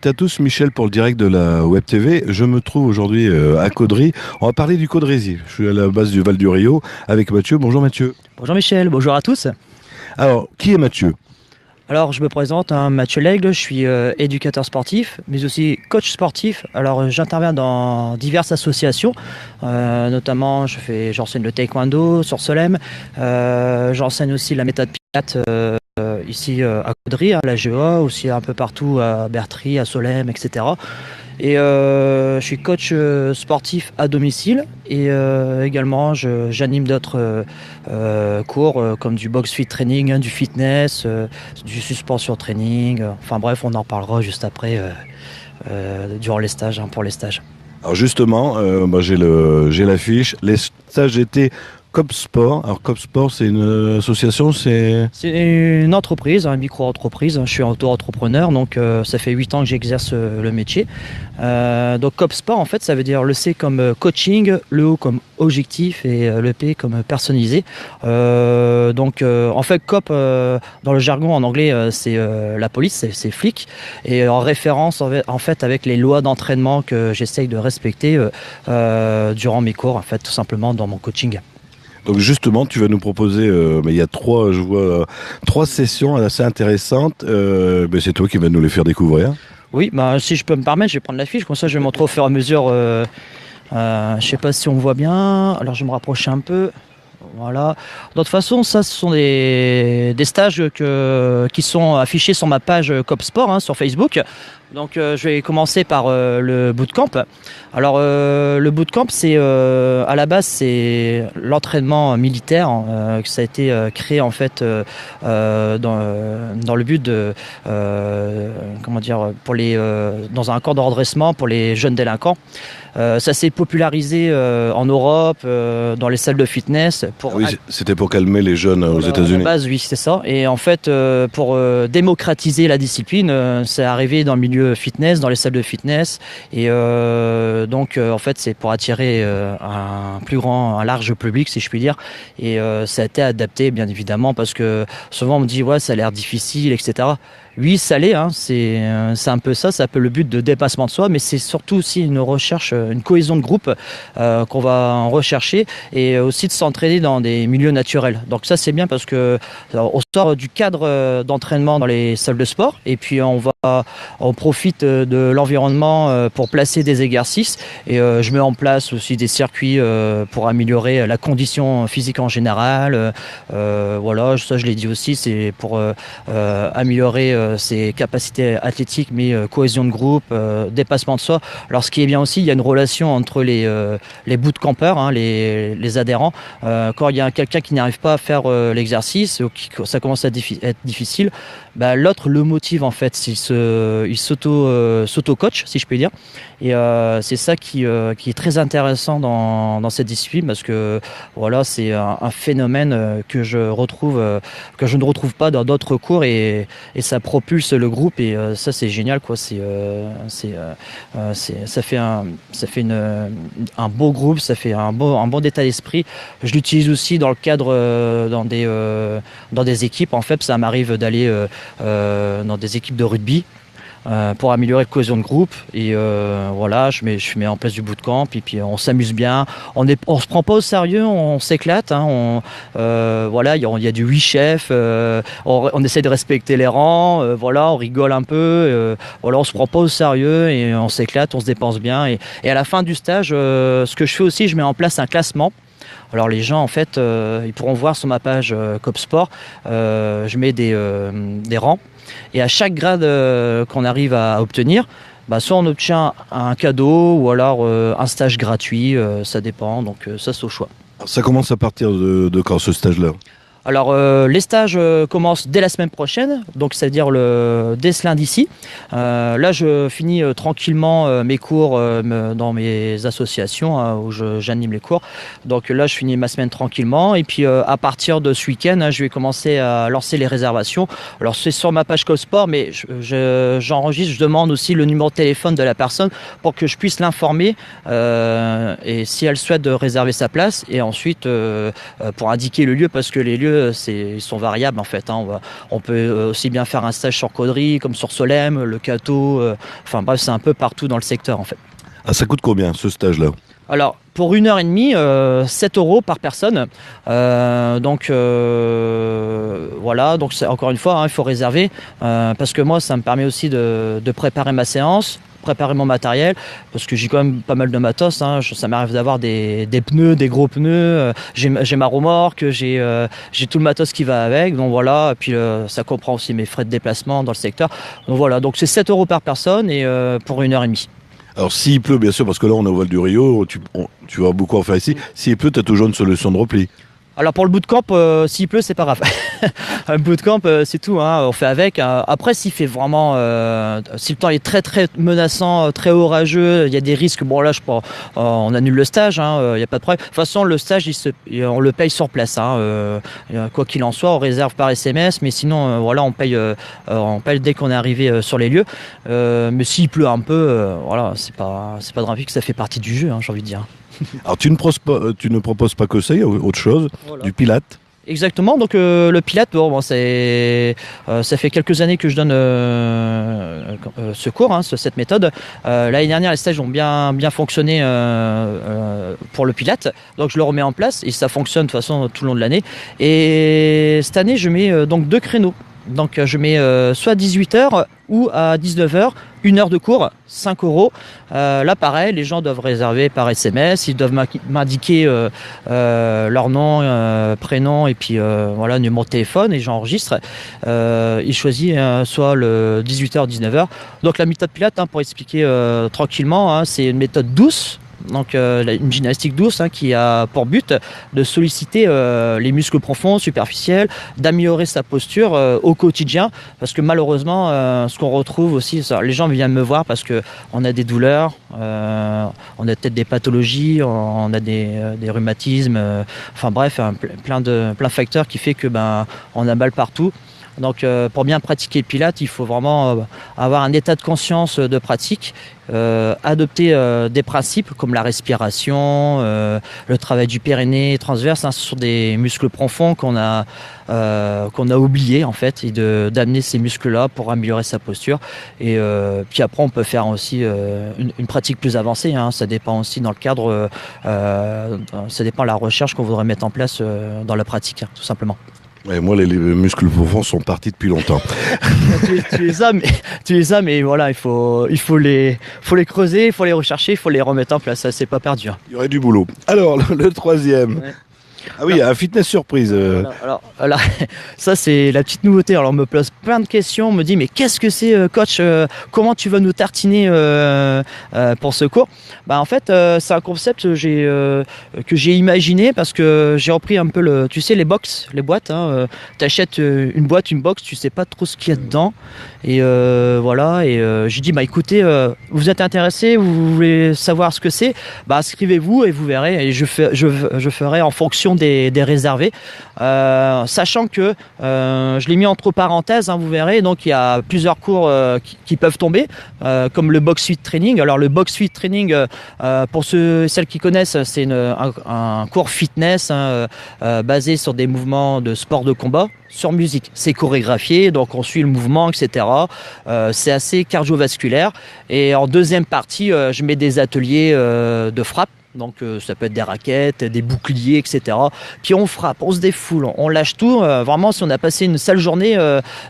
À tous, Michel pour le direct de la Web TV. Je me trouve aujourd'hui à Caudry. On va parler du Caudrésie. Je suis à la base du Val du Rio avec Mathieu. Bonjour Mathieu. Bonjour Michel, bonjour à tous. Alors, qui est Mathieu? Alors je me présente, Mathieu Lègle, je suis éducateur sportif, mais aussi coach sportif. Alors j'interviens dans diverses associations, notamment j'enseigne le taekwondo sur Solem, j'enseigne aussi la méthode Pilates ici à Caudry, à la GEA, aussi un peu partout à Bertry, à Solem, etc. Et je suis coach sportif à domicile et également j'anime d'autres cours comme du box fit training, du fitness, du suspension training. Enfin bref, on en parlera juste après durant les stages, pour les stages. Alors justement, j'ai l'affiche. Les stages étaient COP Sport. Alors COP Sport, c'est une association, c'est une entreprise, une micro-entreprise. Je suis auto-entrepreneur, donc ça fait 8 ans que j'exerce le métier. Donc COP Sport, en fait, ça veut dire le C comme coaching, le O comme objectif et le P comme personnalisé. En fait, COP, dans le jargon en anglais, c'est la police, c'est flic. Et en référence, en fait, avec les lois d'entraînement que j'essaye de respecter durant mes cours, en fait, tout simplement dans mon coaching. Donc justement, tu vas nous proposer, il y a trois sessions assez intéressantes. C'est toi qui vas nous les faire découvrir. Oui, si je peux me permettre, je vais prendre l'affiche, comme ça je vais montrer au fur et à mesure. Je sais pas si on voit bien, alors je vais me rapprocher un peu. Voilà. De toute façon, ça, ce sont des stages qui sont affichés sur ma page COP Sport sur Facebook. Donc je vais commencer par le bootcamp. Alors le bootcamp, c'est à la base c'est l'entraînement militaire que ça a été créé en fait dans le but de dans un camp de redressement pour les jeunes délinquants. Ça s'est popularisé en Europe, dans les salles de fitness. C'était pour calmer les jeunes aux États-Unis. À la base, oui, c'est ça. Et en fait, pour démocratiser la discipline, c'est arrivé dans le milieu fitness, dans les salles de fitness. Et en fait, c'est pour attirer un large public, si je puis dire. Et ça a été adapté, bien évidemment, parce que souvent on me dit, ouais, ça a l'air difficile, etc. Oui, ça l'est, c'est un peu ça, c'est un peu le but de dépassement de soi, mais c'est surtout aussi une recherche, une cohésion de groupe qu'on va en rechercher et aussi de s'entraîner dans des milieux naturels. Donc ça c'est bien parce que on sort du cadre d'entraînement dans les salles de sport et puis on profite de l'environnement pour placer des exercices et je mets en place aussi des circuits pour améliorer la condition physique en général. Voilà, ça je l'ai dit aussi, c'est pour améliorer ses capacités athlétiques, mais cohésion de groupe, dépassement de soi. Alors ce qui est bien aussi, il y a une relation entre les bootcampers, les adhérents. Quand il y a quelqu'un qui n'arrive pas à faire l'exercice, ou ça commence à être difficile, l'autre le motive en fait. Il s'auto-coach, si je peux dire. Et c'est ça qui est très intéressant dans cette discipline parce que voilà, c'est un phénomène que je ne retrouve pas dans d'autres cours et ça propulse le groupe et ça c'est génial quoi. Ça fait un beau groupe, ça fait un bon état d'esprit. Je l'utilise aussi dans le cadre dans des équipes. En fait, ça m'arrive d'aller dans des équipes de rugby. Pour améliorer la cohésion de groupe et voilà, je mets en place du bootcamp et puis on s'amuse bien, on se prend pas au sérieux, on s'éclate, voilà, il y a du 8 chefs, on essaie de respecter les rangs, voilà, on rigole un peu, voilà, on se prend pas au sérieux et on s'éclate, on se dépense bien et à la fin du stage, ce que je fais aussi, je mets en place un classement. Alors les gens en fait ils pourront voir sur ma page COP Sport, je mets des rangs et à chaque grade qu'on arrive à obtenir, soit on obtient un cadeau ou alors un stage gratuit, ça dépend, donc ça c'est au choix. Ça commence à partir de quand ce stage-là ? Alors les stages commencent dès la semaine prochaine, donc c'est-à-dire dès ce lundi-ci. Là je finis tranquillement mes cours dans mes associations où j'anime les cours. Donc là je finis ma semaine tranquillement et puis à partir de ce week-end je vais commencer à lancer les réservations. Alors c'est sur ma page CoSport, mais j'enregistre, je demande aussi le numéro de téléphone de la personne pour que je puisse l'informer et si elle souhaite de réserver sa place et ensuite pour indiquer le lieu parce que les lieux milieux, ils sont variables en fait. Hein. On peut aussi bien faire un stage sur Caudry comme sur Solesmes, le Cateau. Enfin bref, c'est un peu partout dans le secteur en fait. Ah, ça coûte combien ce stage-là? Alors, pour 1h30, 7 € par personne. Donc voilà, donc encore une fois, hein, il faut réserver parce que moi, ça me permet aussi de préparer ma séance, préparer mon matériel, parce que j'ai quand même pas mal de matos. Hein. Ça m'arrive d'avoir des pneus, des gros pneus. J'ai ma remorque, j'ai tout le matos qui va avec. Donc voilà, et puis ça comprend aussi mes frais de déplacement dans le secteur. Donc voilà, donc c'est 7 € par personne et pour 1h30. Alors s'il pleut, bien sûr, parce que là on est au Val du Rio, tu vas beaucoup en faire ici. S'il pleut, tu as toujours une solution de repli. Alors pour le bootcamp, s'il pleut, c'est pas grave. Un bootcamp, c'est tout, hein, on fait avec. Après, s'il fait vraiment, si le temps est très très menaçant, très orageux, il y a des risques. Bon là, on annule le stage, il n'y a pas de problème. De toute façon, le stage, on le paye sur place. Quoi qu'il en soit, on réserve par SMS, mais sinon, voilà, on paye dès qu'on est arrivé sur les lieux. Mais s'il pleut un peu, voilà, c'est pas dramatique, ça fait partie du jeu, hein, j'ai envie de dire. Alors tu ne proposes pas que ça, il y a autre chose, voilà. Du Pilate. Exactement, donc le Pilate, ça fait quelques années que je donne ce cours, cette méthode. L'année dernière, les stages ont bien fonctionné pour le Pilate, donc je le remets en place et ça fonctionne de toute façon tout le long de l'année. Et cette année, je mets donc 2 créneaux. Donc je mets soit 18h ou à 19h, 1 heure de cours, 5 €. Là pareil, les gens doivent réserver par SMS, ils doivent m'indiquer leur nom, prénom et puis voilà, numéro de téléphone et j'enregistre. Ils choisissent soit le 18h, 19h. Donc la méthode Pilate, pour expliquer tranquillement, c'est une méthode douce. Donc une gymnastique douce qui a pour but de solliciter les muscles profonds, superficiels, d'améliorer sa posture au quotidien, parce que malheureusement ce qu'on retrouve aussi, les gens viennent me voir parce que on a des douleurs, on a peut-être des pathologies, on a des rhumatismes, enfin bref, plein de facteurs qui fait que on a mal partout. Donc pour bien pratiquer le Pilate, il faut vraiment avoir un état de conscience de pratique, adopter des principes comme la respiration, le travail du périnée transverse. Ce sont des muscles profonds qu'on a oubliés en fait, et d'amener ces muscles-là pour améliorer sa posture. Et puis après, on peut faire aussi une pratique plus avancée. Ça dépend aussi dans le cadre, ça dépend de la recherche qu'on voudrait mettre en place dans la pratique, tout simplement. Et moi, les muscles profonds sont partis depuis longtemps. tu les as, mais voilà, il faut les creuser, il faut les rechercher, il faut les remettre en place. Ça, c'est pas perdu. Il y aurait du boulot. Alors, le troisième. Ouais. Ah oui, un fitness surprise. Alors, ça c'est la petite nouveauté. Alors on me pose plein de questions, on me dit mais qu'est-ce que c'est coach, comment tu vas nous tartiner pour ce cours? En fait c'est un concept que j'ai imaginé parce que j'ai repris un peu les box, les boîtes. T'achètes une boîte, une box, tu sais pas trop ce qu'il y a dedans. Et voilà, et j'ai dit écoutez, vous êtes intéressé, vous voulez savoir ce que c'est, inscrivez-vous et vous verrez. Et je ferai en fonction des réservés, sachant que je l'ai mis entre parenthèses, vous verrez. Donc il y a plusieurs cours qui peuvent tomber, comme le box fit training. Alors le box fit training, pour celles qui connaissent, c'est un cours fitness basé sur des mouvements de sport de combat sur musique. C'est chorégraphié, donc on suit le mouvement, etc. C'est assez cardiovasculaire. Et en deuxième partie, je mets des ateliers de frappe. Donc ça peut être des raquettes, des boucliers, etc. Puis on frappe, on se défoule, on lâche tout. Vraiment, si on a passé une sale journée,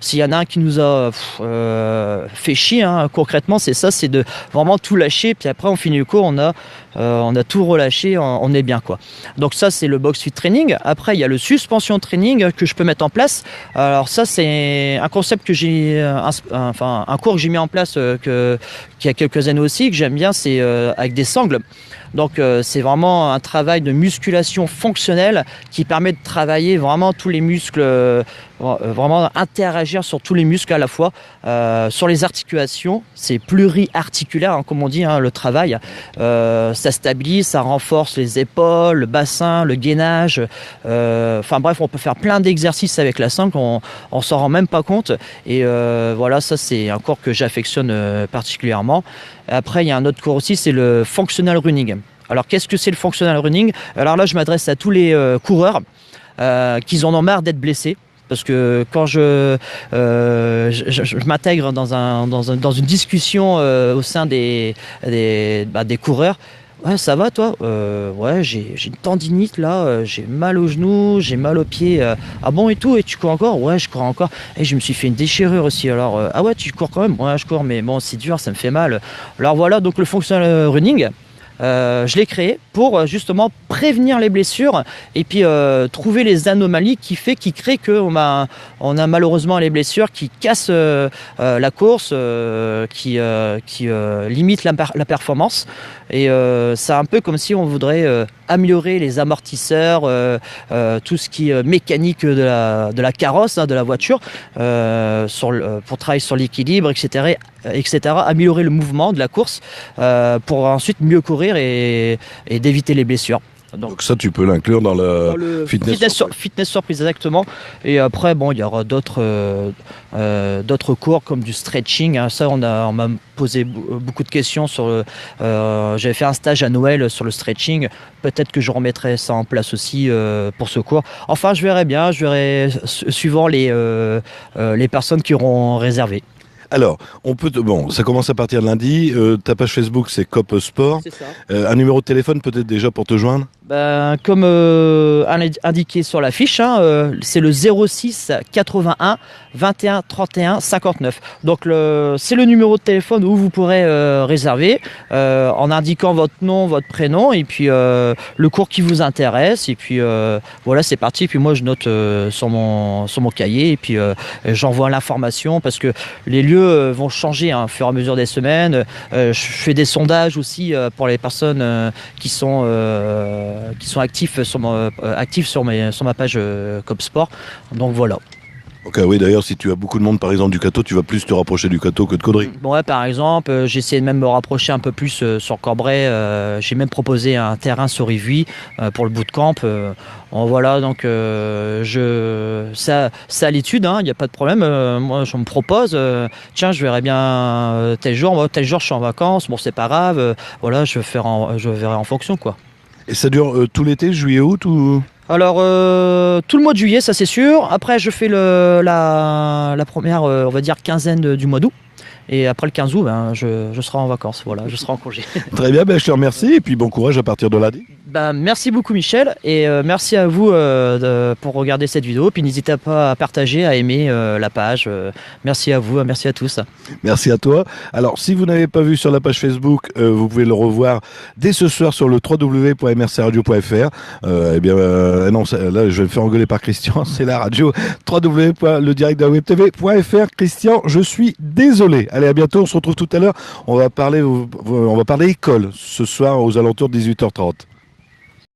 s'il y en a un qui nous a fait chier, concrètement, c'est ça, c'est de vraiment tout lâcher. Puis après, on finit le cours, on a tout relâché, on est bien quoi. Donc ça, c'est le box fit training. Après, il y a le suspension training que je peux mettre en place. Alors ça, c'est un concept que un cours que j'ai mis en place qu'il y a quelques années aussi, que j'aime bien, c'est avec des sangles. Donc c'est vraiment un travail de musculation fonctionnelle qui permet de travailler vraiment tous les muscles, vraiment interagir sur tous les muscles à la fois. Sur les articulations, c'est pluriarticulaire, comme on dit, le travail. Ça stabilise, ça renforce les épaules, le bassin, le gainage. Enfin bref, on peut faire plein d'exercices avec la sangle, on s'en rend même pas compte. Et voilà, ça c'est un cours que j'affectionne particulièrement. Après, il y a un autre cours aussi, c'est le functional running. Alors, qu'est-ce que c'est le functional running? Alors là, je m'adresse à tous les coureurs. qu'ils en ont marre d'être blessés. Parce que quand je m'intègre dans une discussion au sein des coureurs, ouais, ça va toi? Ouais, j'ai une tendinite là, j'ai mal au genou, j'ai mal aux pieds. Ah bon et tout, et tu cours encore? Ouais, je cours encore. Et je me suis fait une déchirure aussi. Alors, ah ouais, tu cours quand même? Ouais, je cours, mais bon, c'est dur, ça me fait mal. Alors voilà, donc le functional running. Je l'ai créé pour justement prévenir les blessures et puis trouver les anomalies qui créent qu'on a malheureusement les blessures qui cassent la course, qui limitent la performance. Et c'est un peu comme si on voudrait améliorer les amortisseurs, tout ce qui est mécanique de la carrosse, de la voiture, pour travailler sur l'équilibre, etc., améliorer le mouvement de la course pour ensuite mieux courir et d'éviter les blessures. Donc ça, tu peux l'inclure dans le fitness surprise, exactement. Et après, bon, il y aura d'autres cours comme du stretching. Hein. Ça, on m'a posé beaucoup de questions sur j'avais fait un stage à Noël sur le stretching. Peut-être que je remettrai ça en place aussi pour ce cours. Enfin, je verrai bien. Je verrai suivant les personnes qui auront réservé. Alors, ça commence à partir de lundi. Ta page Facebook, c'est COP Sport. C'est ça. Un numéro de téléphone peut-être déjà pour te joindre? Comme indiqué sur la fiche, c'est le 06 81 21 31 59. Donc c'est le numéro de téléphone où vous pourrez réserver en indiquant votre nom, votre prénom et puis le cours qui vous intéresse. Et puis voilà, c'est parti. Et puis moi, je note sur mon cahier et puis j'envoie l'information parce que les lieux vont changer au fur et à mesure des semaines. Je fais des sondages aussi pour les personnes qui sont actifs sur ma page Cop Sport. Donc voilà. Ok, oui, d'ailleurs, si tu as beaucoup de monde, par exemple, du Cateau, tu vas plus te rapprocher du Cateau que de Caudry. Bon, ouais, par exemple, j'ai essayé de même me rapprocher un peu plus sur Corbray. J'ai même proposé un terrain sur Rivuy pour le bootcamp. Voilà, donc c'est à l'étude, il n'y a pas de problème. Moi, je me propose, tiens, je verrai bien tel jour je suis en vacances, bon, c'est pas grave. Voilà, je verrai en fonction, quoi. Et ça dure tout l'été, juillet, août ou... Alors, tout le mois de juillet, ça c'est sûr. Après, je fais la première, on va dire, quinzaine du mois d'août. Et après le 15 août, je serai en vacances, voilà, je serai en congé. Très bien, je te remercie et puis bon courage à partir de lundi. Merci beaucoup Michel et merci à vous pour regarder cette vidéo. Puis n'hésitez pas à partager, à aimer la page. Merci à vous, merci à tous. Merci à toi. Alors si vous n'avez pas vu sur la page Facebook, vous pouvez le revoir dès ce soir sur le www.mrcradio.fr. Non, là je vais me faire engueuler par Christian, c'est la radio www.ledirectdewebtv.fr. Christian, je suis désolé. Allez, à bientôt, on se retrouve tout à l'heure. On va parler école ce soir aux alentours de 18h30.